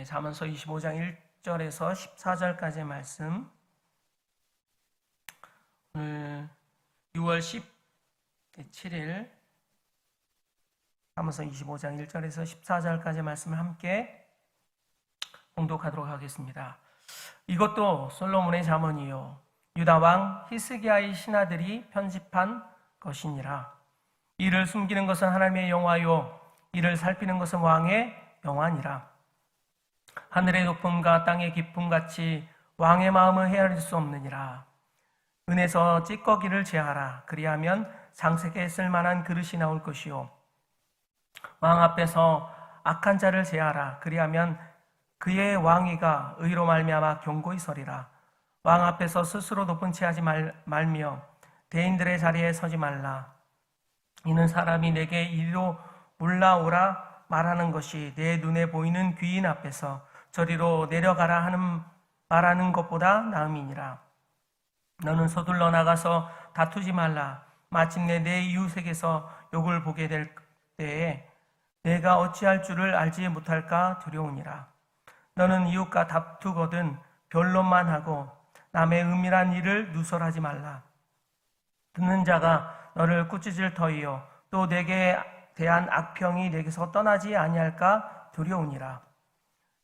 잠언서 25장 1절에서 14절까지의 말씀, 오늘 6월 17일 잠언서 25장 1절에서 14절까지의 말씀을 함께 봉독하도록 하겠습니다. 이것도 솔로몬의 잠언이요 유다 왕 히스기야의 신하들이 편집한 것이니라. 이를 숨기는 것은 하나님의 영화요 이를 살피는 것은 왕의 영화니라. 하늘의 높음과 땅의 깊음 같이 왕의 마음을 헤아릴 수 없느니라. 은에서 찌꺼기를 제하라. 그리하면 장색에 쓸만한 그릇이 나올 것이요 왕 앞에서 악한 자를 제하라. 그리하면 그의 왕위가 의로 말미암아 견고히 서리라. 왕 앞에서 스스로 높은 채 하지 말며 대인들의 자리에 서지 말라. 이는 사람이 내게 이리로 올라오라 말하는 것이 내 눈에 보이는 귀인 앞에서 저리로 내려가라 하는 말하는 것보다 나음이니라. 너는 서둘러 나가서 다투지 말라. 마침내 내 이웃에게서 욕을 보게 될 때에 내가 어찌할 줄을 알지 못할까 두려우니라. 너는 이웃과 다투거든 변론만 하고 남의 은밀한 일을 누설하지 말라. 듣는 자가 너를 꾸짖을 터이요 또 내게 대한 악평이 내게서 떠나지 아니할까 두려우니라.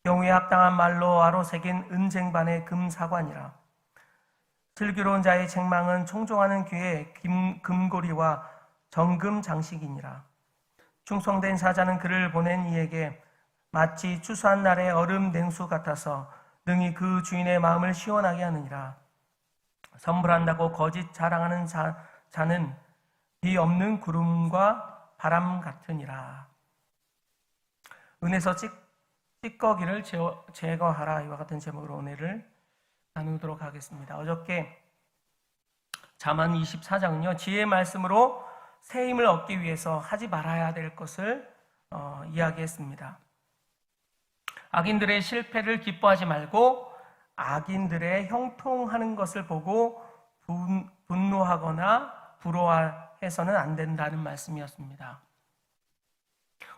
경우에 합당한 말로 아로 새긴 은쟁반의 금사관이라. 슬기로운 자의 책망은 청종하는 귀에 금고리와 정금 장식이니라. 충성된 사자는 그를 보낸 이에게 마치 추수한 날의 얼음 냉수 같아서 능히 그 주인의 마음을 시원하게 하느니라. 선물한다고 거짓 자랑하는 자는 비 없는 구름과 바람 같으니라. 은에서 찌꺼기를 제거하라. 이와 같은 제목으로 오늘을 나누도록 하겠습니다. 어저께 잠언 24장은요 지혜의 말씀으로 새 힘을 얻기 위해서 하지 말아야 될 것을 이야기했습니다. 악인들의 실패를 기뻐하지 말고 악인들의 형통하는 것을 보고 분노하거나 부러워해서는 안 된다는 말씀이었습니다.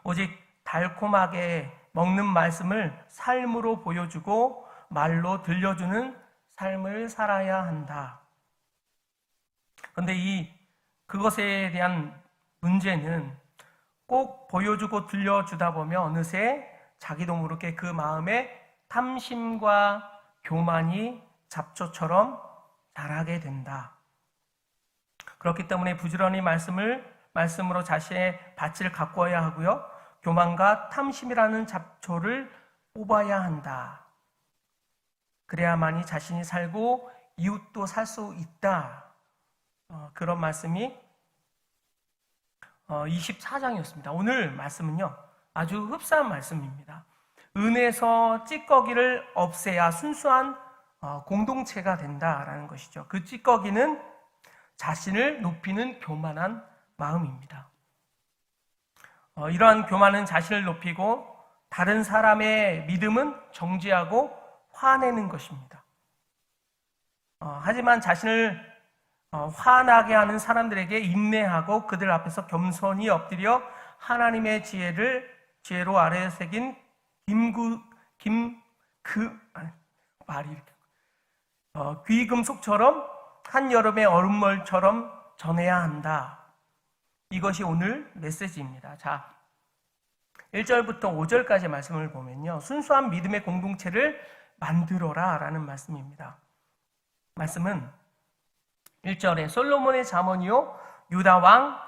오직 달콤하게 먹는 말씀을 삶으로 보여주고 말로 들려주는 삶을 살아야 한다. 그런데 그것에 대한 문제는 꼭 보여주고 들려주다 보면 어느새 자기도 모르게 그 마음에 탐심과 교만이 잡초처럼 자라게 된다. 그렇기 때문에 부지런히 말씀으로 자신의 밭을 가꾸어야 하고요. 교만과 탐심이라는 잡초를 뽑아야 한다. 그래야만이 자신이 살고 이웃도 살 수 있다. 그런 말씀이 24장이었습니다. 오늘 말씀은요 아주 흡사한 말씀입니다. 은에서 찌꺼기를 없애야 순수한 공동체가 된다라는 것이죠. 그 찌꺼기는 자신을 높이는 교만한 마음입니다. 이러한 교만은 자신을 높이고 다른 사람의 믿음은 정죄하고 화내는 것입니다. 하지만 자신을 화나게 하는 사람들에게 인내하고 그들 앞에서 겸손히 엎드려 하나님의 지혜로 아래에 새긴 귀금속처럼 한여름의 얼음물처럼 전해야 한다. 이것이 오늘 메시지입니다. 자, 1절부터 5절까지 말씀을 보면요 순수한 믿음의 공동체를 만들어라 라는 말씀입니다. 말씀은 1절에 솔로몬의 잠언이요 유다 왕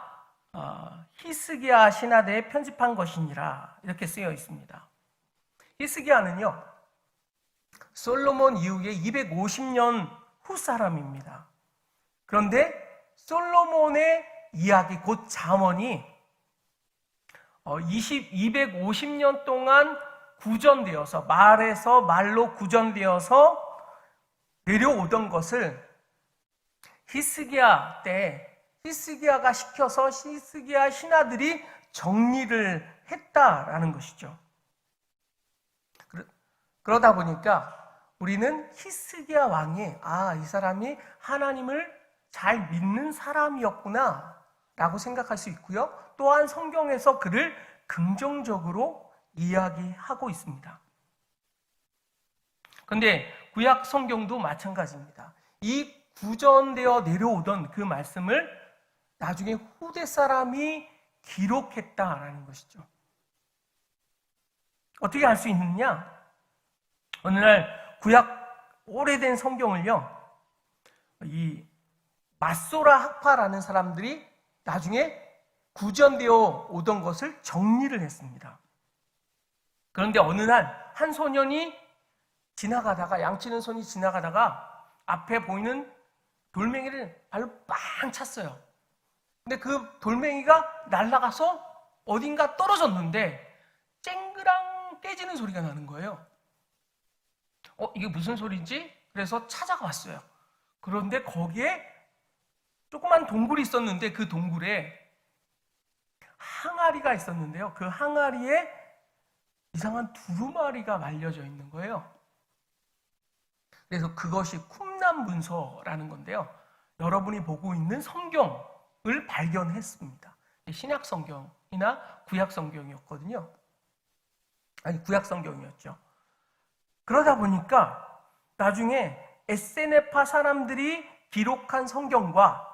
히스기야 신하대에 편집한 것이니라 이렇게 쓰여 있습니다. 히스기야는요 솔로몬 이후에 250년 후 사람입니다. 그런데 솔로몬의 이야기 곧 잠언이 250년 동안 구전되어서 말로 구전되어서 내려오던 것을 히스기야 때 히스기야가 시켜서 히스기야 신하들이 정리를 했다라는 것이죠. 그러다 보니까 우리는 히스기야 왕이 이 사람이 하나님을 잘 믿는 사람이었구나 라고 생각할 수 있고요. 또한 성경에서 그를 긍정적으로 이야기하고 있습니다. 근데 구약 성경도 마찬가지입니다. 이 구전되어 내려오던 그 말씀을 나중에 후대 사람이 기록했다라는 것이죠. 어떻게 알 수 있느냐? 어느 날 구약 오래된 성경을요, 이 마소라 학파라는 사람들이 나중에 구전되어 오던 것을 정리를 했습니다. 그런데 어느 날 한 소년이 지나가다가, 양치는 손이 지나가다가 앞에 보이는 돌멩이를 발로 빵 찼어요. 근데 그 돌멩이가 날아가서 어딘가 떨어졌는데 쨍그랑 깨지는 소리가 나는 거예요. 이게 무슨 소리지? 그래서 찾아가 왔어요. 그런데 거기에 조그만 동굴이 있었는데 그 동굴에 항아리가 있었는데요. 그 항아리에 이상한 두루마리가 말려져 있는 거예요. 그래서 그것이 쿰란 문서라는 건데요. 여러분이 보고 있는 성경을 발견했습니다. 신약 성경이나 구약 성경이었거든요. 아니, 구약 성경이었죠. 그러다 보니까 나중에 에세네파 사람들이 기록한 성경과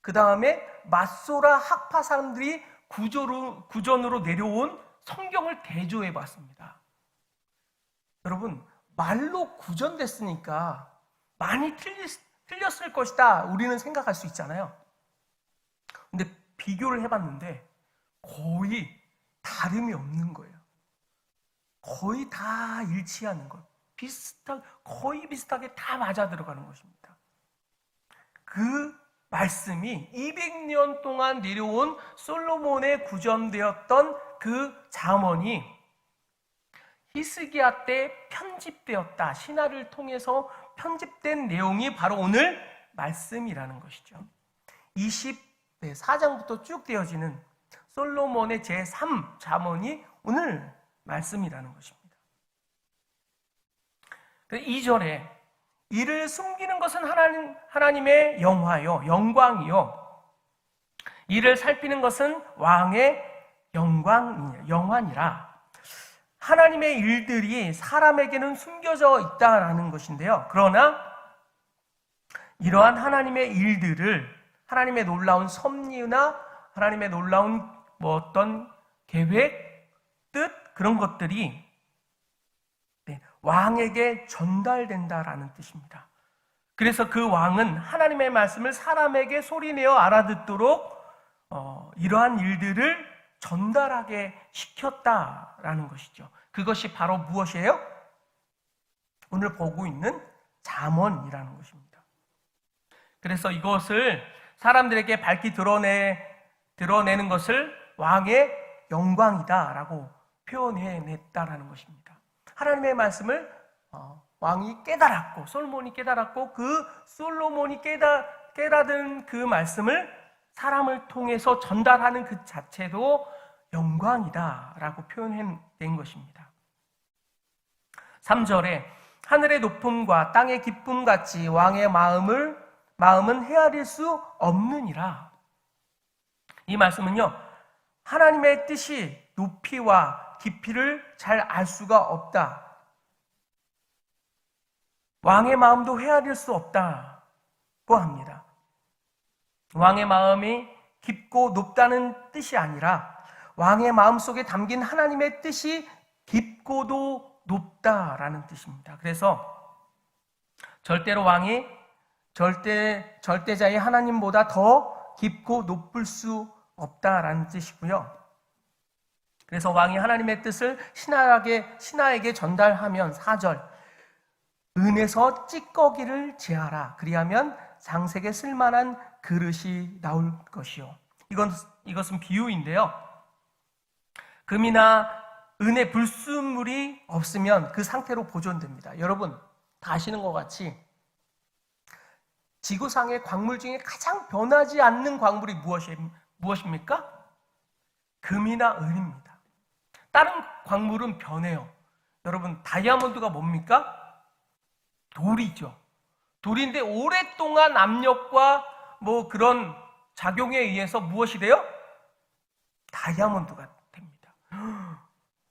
그 다음에 마소라 학파 사람들이 구전으로 내려온 성경을 대조해 봤습니다. 여러분, 말로 구전됐으니까 많이 틀렸을 것이다 우리는 생각할 수 있잖아요. 근데 비교를 해봤는데 거의 다름이 없는 거예요. 거의 다 일치하는 것, 거의 비슷하게 다 맞아 들어가는 것입니다. 그 말씀이 200년 동안 내려온 솔로몬의 구전되었던 그 잠언이 히스기야 때 편집되었다. 신하를 통해서 편집된 내용이 바로 오늘 말씀이라는 것이죠. 24장부터 쭉 되어지는 솔로몬의 제3 잠언이 오늘 말씀이라는 것입니다. 2절에 이를 숨기는 것은 하나님의 영광이요. 이를 살피는 것은 왕의 영환이라. 하나님의 일들이 사람에게는 숨겨져 있다라는 것인데요. 그러나 이러한 하나님의 일들을, 하나님의 놀라운 섭리나 하나님의 놀라운 어떤 계획, 뜻, 그런 것들이 왕에게 전달된다라는 뜻입니다. 그래서 그 왕은 하나님의 말씀을 사람에게 소리내어 알아듣도록 이러한 일들을 전달하게 시켰다라는 것이죠. 그것이 바로 무엇이에요? 오늘 보고 있는 잠언이라는 것입니다. 그래서 이것을 사람들에게 밝히 드러내는 것을 왕의 영광이다라고 표현해냈다라는 것입니다. 하나님의 말씀을 왕이 깨달았고, 솔로몬이 깨달았고, 그 솔로몬이 깨달은 그 말씀을 사람을 통해서 전달하는 그 자체도 영광이다라고 표현된 것입니다. 3절에 하늘의 높음과 땅의 기쁨 같이 왕의 마음은 헤아릴 수 없느니라. 이 말씀은요, 하나님의 뜻이 높이와 깊이를 잘 알 수가 없다. 왕의 마음도 헤아릴 수 없다고 합니다. 왕의 마음이 깊고 높다는 뜻이 아니라 왕의 마음 속에 담긴 하나님의 뜻이 깊고도 높다라는 뜻입니다. 그래서 절대로 왕이 절대자의 하나님보다 더 깊고 높을 수 없다라는 뜻이고요. 그래서 왕이 하나님의 뜻을 신하에게 전달하면 4절 은에서 찌꺼기를 제하라. 그리하면 장색에 쓸만한 그릇이 나올 것이요. 이것은 비유인데요. 금이나 은의 불순물이 없으면 그 상태로 보존됩니다. 여러분 다 아시는 것 같이 지구상의 광물 중에 가장 변하지 않는 광물이 무엇입니까? 금이나 은입니다. 다른 광물은 변해요. 여러분 다이아몬드가 뭡니까? 돌이죠. 돌인데 오랫동안 압력과 그런 작용에 의해서 무엇이 돼요? 다이아몬드가 됩니다.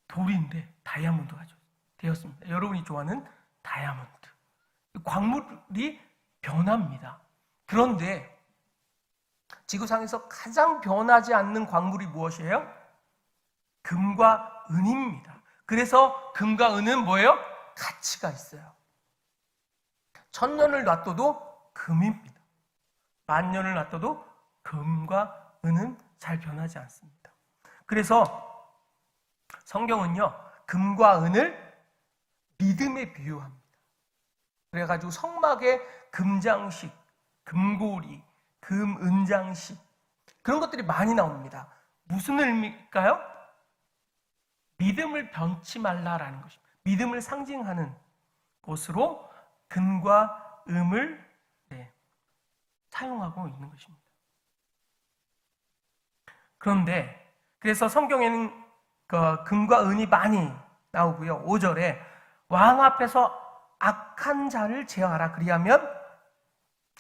돌인데 다이아몬드가 되었습니다. 여러분이 좋아하는 다이아몬드. 광물이 변합니다. 그런데 지구상에서 가장 변하지 않는 광물이 무엇이에요? 금과 은입니다. 그래서 금과 은은 뭐예요? 가치가 있어요. 1000년을 놔둬도 금입니다. 10,000년을 놔둬도 금과 은은 잘 변하지 않습니다. 그래서 성경은요, 금과 은을 믿음에 비유합니다. 그래가지고 성막에 금장식, 금고리, 금은장식 그런 것들이 많이 나옵니다. 무슨 의미일까요? 믿음을 변치 말라라는 것입니다. 믿음을 상징하는 것으로 금과 은을 사용하고 있는 것입니다. 그런데 그래서 성경에는 금과 은이 많이 나오고요. 5절에 왕 앞에서 악한 자를 제어하라. 그리하면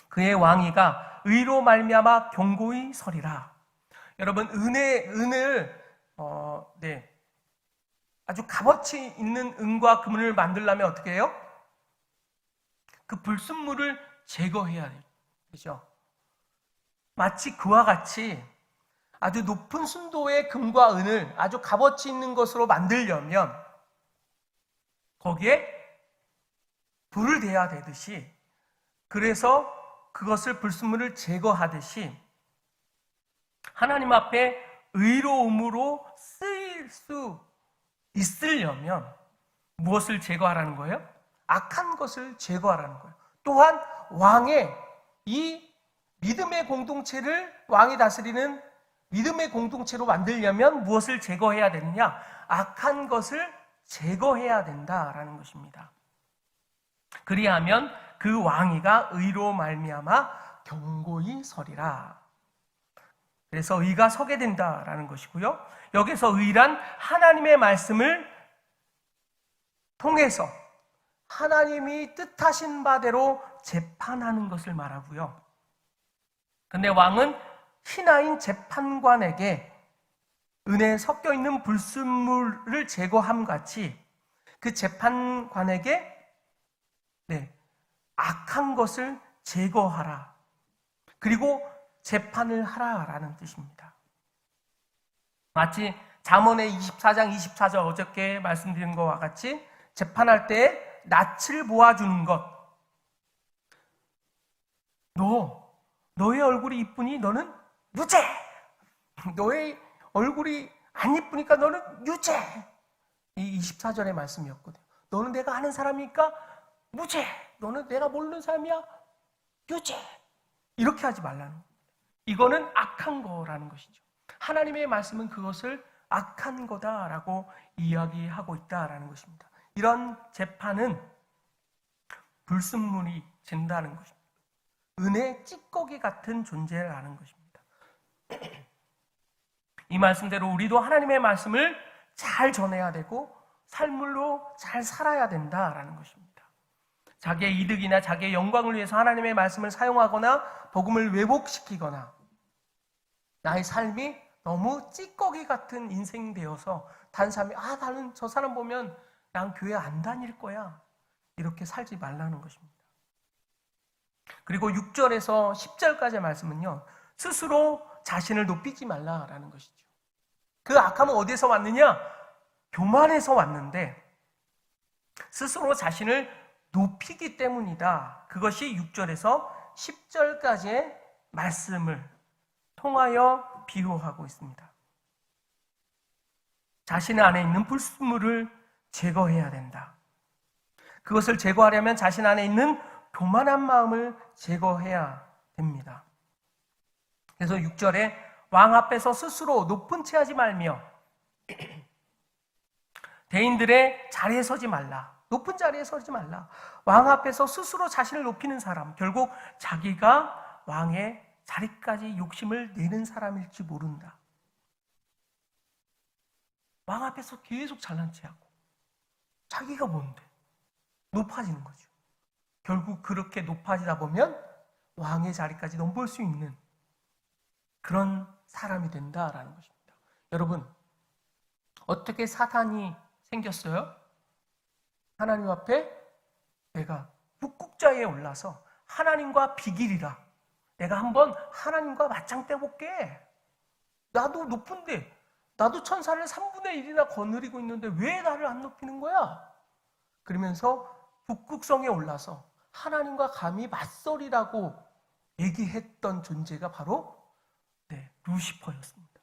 그의 왕위가 의로 말미암아 견고히 서리라. 여러분, 은을 아주 값어치 있는 은과 금을 만들려면 어떻게 해요? 그 불순물을 제거해야 돼요. 그렇죠? 마치 그와 같이 아주 높은 순도의 금과 은을 아주 값어치 있는 것으로 만들려면 거기에 불을 대야 되듯이, 그래서 그것을 불순물을 제거하듯이 하나님 앞에 의로움으로 쓰일 수 있으려면 무엇을 제거하라는 거예요? 악한 것을 제거하라는 거예요. 또한 왕의 이 믿음의 공동체를, 왕이 다스리는 믿음의 공동체로 만들려면 무엇을 제거해야 되느냐? 악한 것을 제거해야 된다라는 것입니다. 그리하면 그 왕위가 의로 말미암아 견고히 서리라. 그래서 의가 서게 된다라는 것이고요. 여기서 의란 하나님의 말씀을 통해서 하나님이 뜻하신 바대로 재판하는 것을 말하고요. 근데 왕은 신하인 재판관에게 은혜에 섞여 있는 불순물을 제거함 같이 그 재판관에게 악한 것을 제거하라. 그리고 재판을 하라라는 뜻입니다. 마치 잠언의 24장 24절 어저께 말씀드린 것과 같이 재판할 때 낯을 보아주는 것. 너의 얼굴이 이쁘니 너는 무죄. 너의 얼굴이 안 이쁘니까 너는 유죄. 이 24절의 말씀이었거든요. 너는 내가 아는 사람이니까 무죄. 너는 내가 모르는 사람이야. 유죄. 이렇게 하지 말라는 거예요. 이거는 악한 거라는 것이죠. 하나님의 말씀은 그것을 악한 거다라고 이야기하고 있다라는 것입니다. 이런 재판은 불순물이 된다는 것입니다. 은혜 찌꺼기 같은 존재라는 것입니다. 이 말씀대로 우리도 하나님의 말씀을 잘 전해야 되고 삶으로 잘 살아야 된다라는 것입니다. 자기의 이득이나 자기의 영광을 위해서 하나님의 말씀을 사용하거나 복음을 왜곡시키거나 나의 삶이 너무 찌꺼기 같은 인생이 되어서 다른 사람이 나는 저 사람 보면 난 교회 안 다닐 거야, 이렇게 살지 말라는 것입니다. 그리고 6절에서 10절까지의 말씀은요, 스스로 자신을 높이지 말라라는 것이죠. 그 악함은 어디에서 왔느냐? 교만에서 왔는데 스스로 자신을 높이기 때문이다. 그것이 6절에서 10절까지의 말씀을 통하여 비유하고 있습니다. 자신 안에 있는 불순물을 제거해야 된다. 그것을 제거하려면 자신 안에 있는 교만한 마음을 제거해야 됩니다. 그래서 6절에 왕 앞에서 스스로 높은 채 하지 말며 대인들의 자리에 서지 말라. 높은 자리에 서지 말라. 왕 앞에서 스스로 자신을 높이는 사람, 결국 자기가 왕의 자리까지 욕심을 내는 사람일지 모른다. 왕 앞에서 계속 잘난 체하고 자기가 뭔데 높아지는 거죠. 결국 그렇게 높아지다 보면 왕의 자리까지 넘볼 수 있는 그런 사람이 된다라는 것입니다. 여러분, 어떻게 사탄이 생겼어요? 하나님 앞에 내가 묵국자에 올라서 하나님과 비기리라. 내가 한번 하나님과 맞짱 떼볼게. 나도 높은데, 나도 천사를 3분의 1이나 거느리고 있는데 왜 나를 안 높이는 거야? 그러면서 북극성에 올라서 하나님과 감히 맞서리라고 얘기했던 존재가 바로 루시퍼였습니다.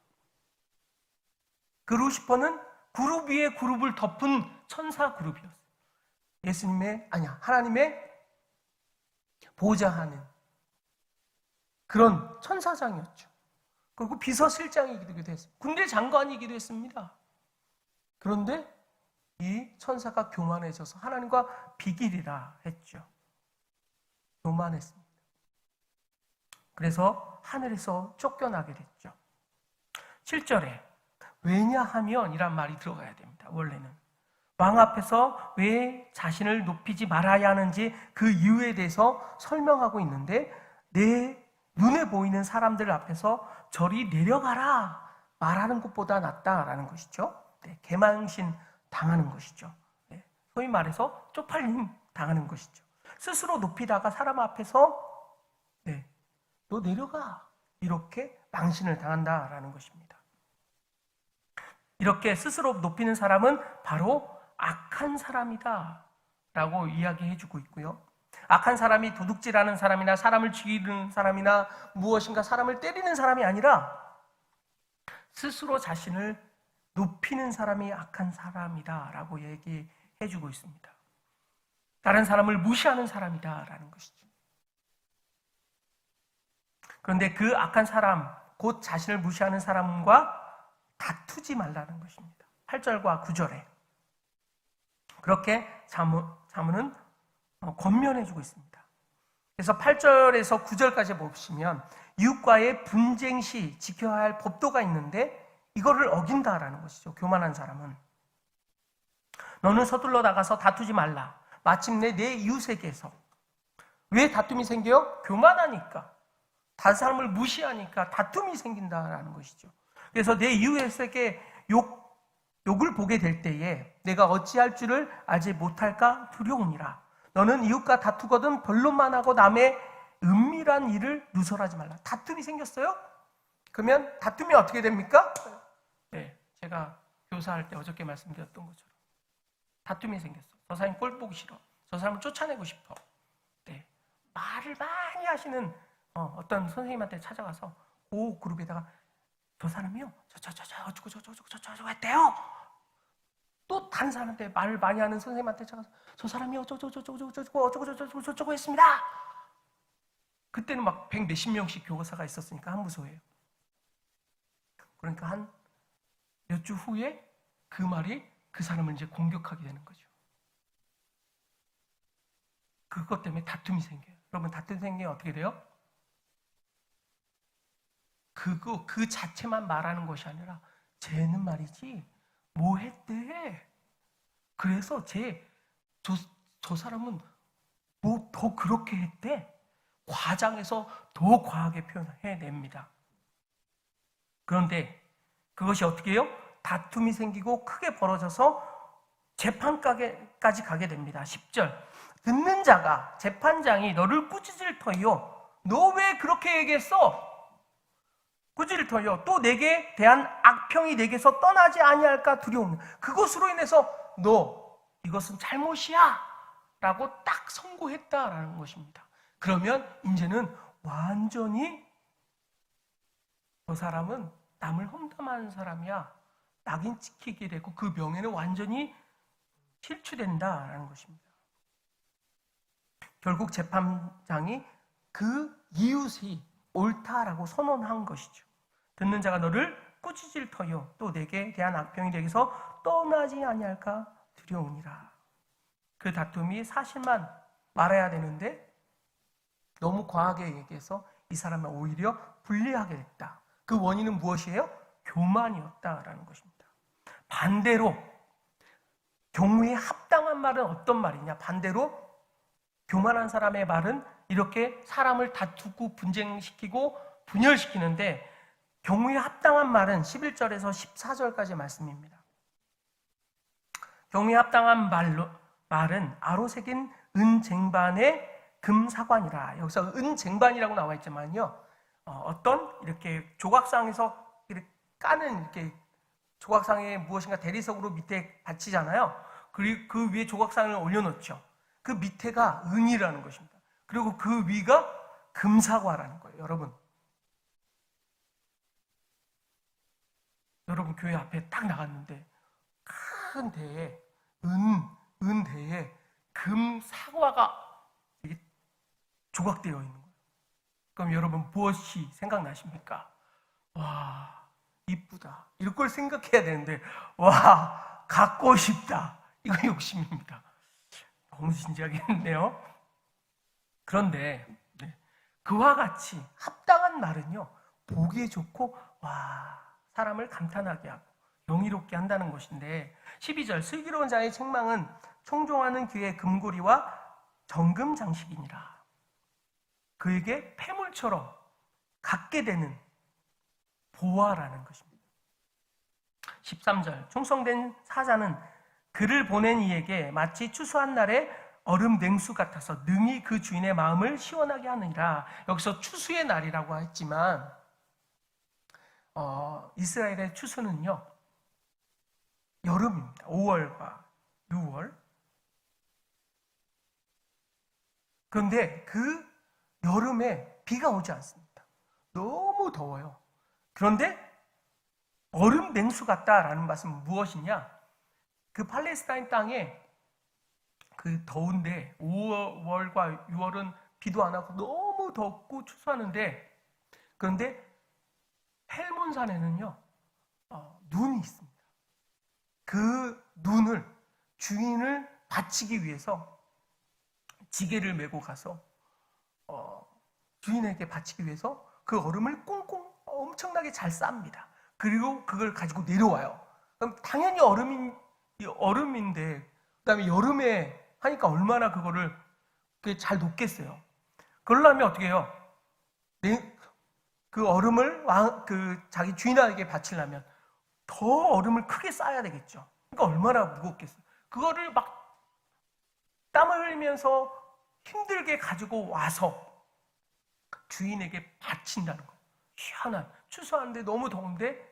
그 루시퍼는 그룹 위에 그룹을 덮은 천사 그룹이었어요. 하나님의 보좌하는 그런 천사장이었죠. 그리고 비서실장이기도 했어요. 군대 장관이기도 했습니다. 그런데 이 천사가 교만해져서 하나님과 비기리라 했죠. 교만했습니다. 그래서 하늘에서 쫓겨나게 됐죠. 7절에 왜냐하면 이란 말이 들어가야 됩니다. 원래는 왕 앞에서 왜 자신을 높이지 말아야 하는지 그 이유에 대해서 설명하고 있는데, 내 눈에 보이는 사람들 앞에서 저리 내려가라 말하는 것보다 낫다라는 것이죠. 개망신 당하는 것이죠. 소위 말해서 쪽팔림 당하는 것이죠. 스스로 높이다가 사람 앞에서 너 내려가, 이렇게 망신을 당한다라는 것입니다. 이렇게 스스로 높이는 사람은 바로 악한 사람이다 라고 이야기해주고 있고요. 악한 사람이 도둑질하는 사람이나 사람을 죽이는 사람이나 무엇인가 사람을 때리는 사람이 아니라 스스로 자신을 높이는 사람이 악한 사람이다 라고 얘기해주고 있습니다. 다른 사람을 무시하는 사람이다 라는 것이죠. 그런데 그 악한 사람, 곧 자신을 무시하는 사람과 다투지 말라는 것입니다. 8절과 9절에 그렇게 자문은 권면해주고 있습니다. 그래서 8절에서 9절까지 보시면 이웃과의 분쟁 시 지켜야 할 법도가 있는데 이거를 어긴다라는 것이죠. 교만한 사람은 너는 서둘러 나가서 다투지 말라. 마침내 내 이웃에게서. 왜 다툼이 생겨요? 교만하니까, 다른 사람을 무시하니까 다툼이 생긴다라는 것이죠. 그래서 내 이웃에게 욕을 보게 될 때에 내가 어찌할 줄을 알지 못할까 두려우니라. 너는 이웃과 다투거든 변론만 하고 남의 은밀한 일을 누설하지 말라. 다툼이 생겼어요? 그러면 다툼이 어떻게 됩니까? 제가 교사할 때 어저께 말씀드렸던 것처럼 다툼이 생겼어. 저 사람 꼴 보기 싫어. 저 사람을 쫓아내고 싶어. 말을 많이 하시는 어떤 선생님한테 찾아가서 그 그룹에다가 저 사람이요 어쩌고 했대요. 또 다른 사람한테 말을 많이 하는 선생님한테 찾아가서 저 사람이요 어쩌고 했습니다. 그때는 막 100몇십 명씩 교사가 있었으니까 한 부서예요. 그러니까 한 몇 주 후에 그 말이 그 사람을 이제 공격하게 되는 거죠. 그것 때문에 다툼이 생겨요. 여러분, 다툼이 생기면 어떻게 돼요? 그 자체만 말하는 것이 아니라 쟤는 말이지 뭐 했대. 그래서 저 사람은 뭐 더 그렇게 했대. 과장해서 더 과하게 표현해냅니다. 그런데 그것이 어떻게 해요? 다툼이 생기고 크게 벌어져서 재판까지 가게 됩니다. 10절. 듣는 자가, 재판장이 너를 꾸짖을 터이요. 너 왜 그렇게 얘기했어? 꾸짖을 터이요. 또 내게 대한 악평이 내게서 떠나지 아니할까 두려움. 그것으로 인해서 너 이것은 잘못이야 라고 딱 선고했다라는 것입니다. 그러면 이제는 완전히 저 사람은 남을 험담하는 사람이야. 낙인 찍히게 되고 그 명예는 완전히 실추된다라는 것입니다. 결국 재판장이 그 이웃이 옳다라고 선언한 것이죠. 듣는 자가 너를 꾸짖을 터요. 또 내게 대한 악평이 되게서 떠나지 아니할까 두려우니라. 그 다툼이 사실만 말해야 되는데 너무 과하게 얘기해서 이 사람을 오히려 불리하게 됐다. 그 원인은 무엇이에요? 교만이었다라는 것입니다. 반대로 경우에 합당한 말은 어떤 말이냐? 반대로 교만한 사람의 말은 이렇게 사람을 다투고 분쟁시키고 분열시키는데, 경우에 합당한 말은 11절에서 14절까지 말씀입니다. 경우에 합당한 말은 아로 새긴 은쟁반의 금사관이라. 여기서 은쟁반이라고 나와 있지만요, 어떤 이렇게 조각상에서 이렇게 까는 이렇게 조각상에 무엇인가 대리석으로 밑에 받치잖아요. 그리고 그 위에 조각상을 올려놓죠. 그 밑에가 은이라는 것입니다. 그리고 그 위가 금사과라는 거예요. 여러분 교회 앞에 딱 나갔는데 큰 대에 은대에 금사과가 조각되어 있는 거예요. 그럼 여러분 무엇이 생각나십니까? 와, 이쁘다. 이런 걸 생각해야 되는데, 와, 갖고 싶다. 이거 욕심입니다. 너무 진지하게 했네요. 그런데 그와 같이 합당한 말은요, 보기에 좋고 와, 사람을 감탄하게 하고 영의롭게 한다는 것인데, 12절 슬기로운 자의 책망은 청종하는 귀의 금고리와 정금 장식이니라. 그에게 폐물처럼 갖게 되는 보화라는 것입니다. 13절 충성된 사자는 그를 보낸 이에게 마치 추수한 날에 얼음 냉수 같아서 능히 그 주인의 마음을 시원하게 하느니라. 여기서 추수의 날이라고 했지만 이스라엘의 추수는요, 여름입니다. 5월과 6월. 그런데 그 여름에 비가 오지 않습니다. 너무 더워요. 그런데 얼음 냉수 같다라는 말씀은 무엇이냐? 그 팔레스타인 땅에 그 더운데 5월과 6월은 비도 안 하고 너무 덥고 추수하는데, 그런데 헬몬산에는요 눈이 있습니다. 그 눈을 주인을 바치기 위해서 지게를 메고 가서 주인에게 바치기 위해서 그 얼음을 꽁꽁 엄청나게 잘 쌉니다. 그리고 그걸 가지고 내려와요. 그럼 당연히 얼음인데, 그다음에 여름에 하니까 얼마나 그거를 잘 녹겠어요. 그러려면 어떻게 해요? 그 얼음을 자기 주인에게 바치려면 더 얼음을 크게 쌓아야 되겠죠. 그러니까 얼마나 무겁겠어요. 그거를 막 땀을 흘리면서 힘들게 가지고 와서 주인에게 바친다는 거예요. 희한한, 추수하는데 너무 더운데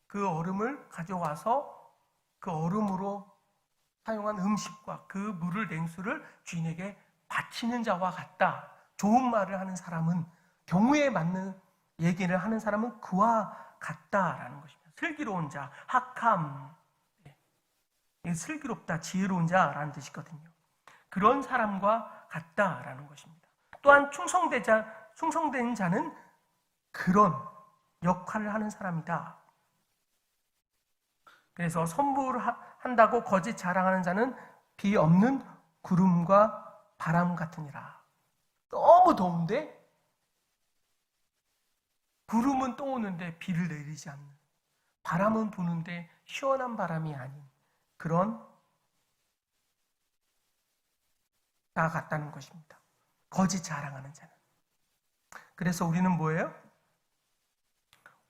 그 얼음을 가져와서 그 얼음으로 사용한 음식과 그 물을, 냉수를 주인에게 바치는 자와 같다. 좋은 말을 하는 사람은, 경우에 맞는 얘기를 하는 사람은 그와 같다라는 것입니다. 슬기로운 자, 학함, 슬기롭다, 지혜로운 자라는 뜻이거든요. 그런 사람과 같다라는 것입니다. 또한 충성된 자는 그런 역할을 하는 사람이다. 그래서 선부를 한다고 거짓 자랑하는 자는 비 없는 구름과 바람 같으니라. 너무 더운데 구름은 또 오는데 비를 내리지 않는, 바람은 부는데 시원한 바람이 아닌 그런 나 같다는 것입니다. 거짓 자랑하는 자는. 그래서 우리는 뭐예요?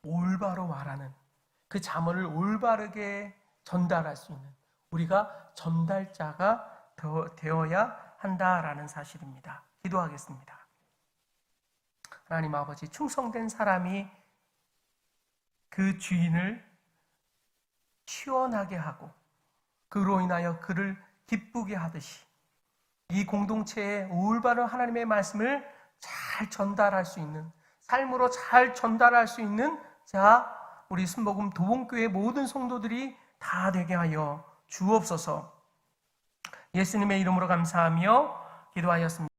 올바로 말하는, 그 잠언을 올바르게 전달할 수 있는 우리가 전달자가 되어야 한다라는 사실입니다. 기도하겠습니다. 하나님 아버지, 충성된 사람이 그 주인을 시원하게 하고 그로 인하여 그를 기쁘게 하듯이 이 공동체에 올바른 하나님의 말씀을 잘 전달할 수 있는, 삶으로 잘 전달할 수 있는 우리 순복음 도봉교회 모든 성도들이 다 되게 하여 주옵소서. 예수님의 이름으로 감사하며 기도하였습니다.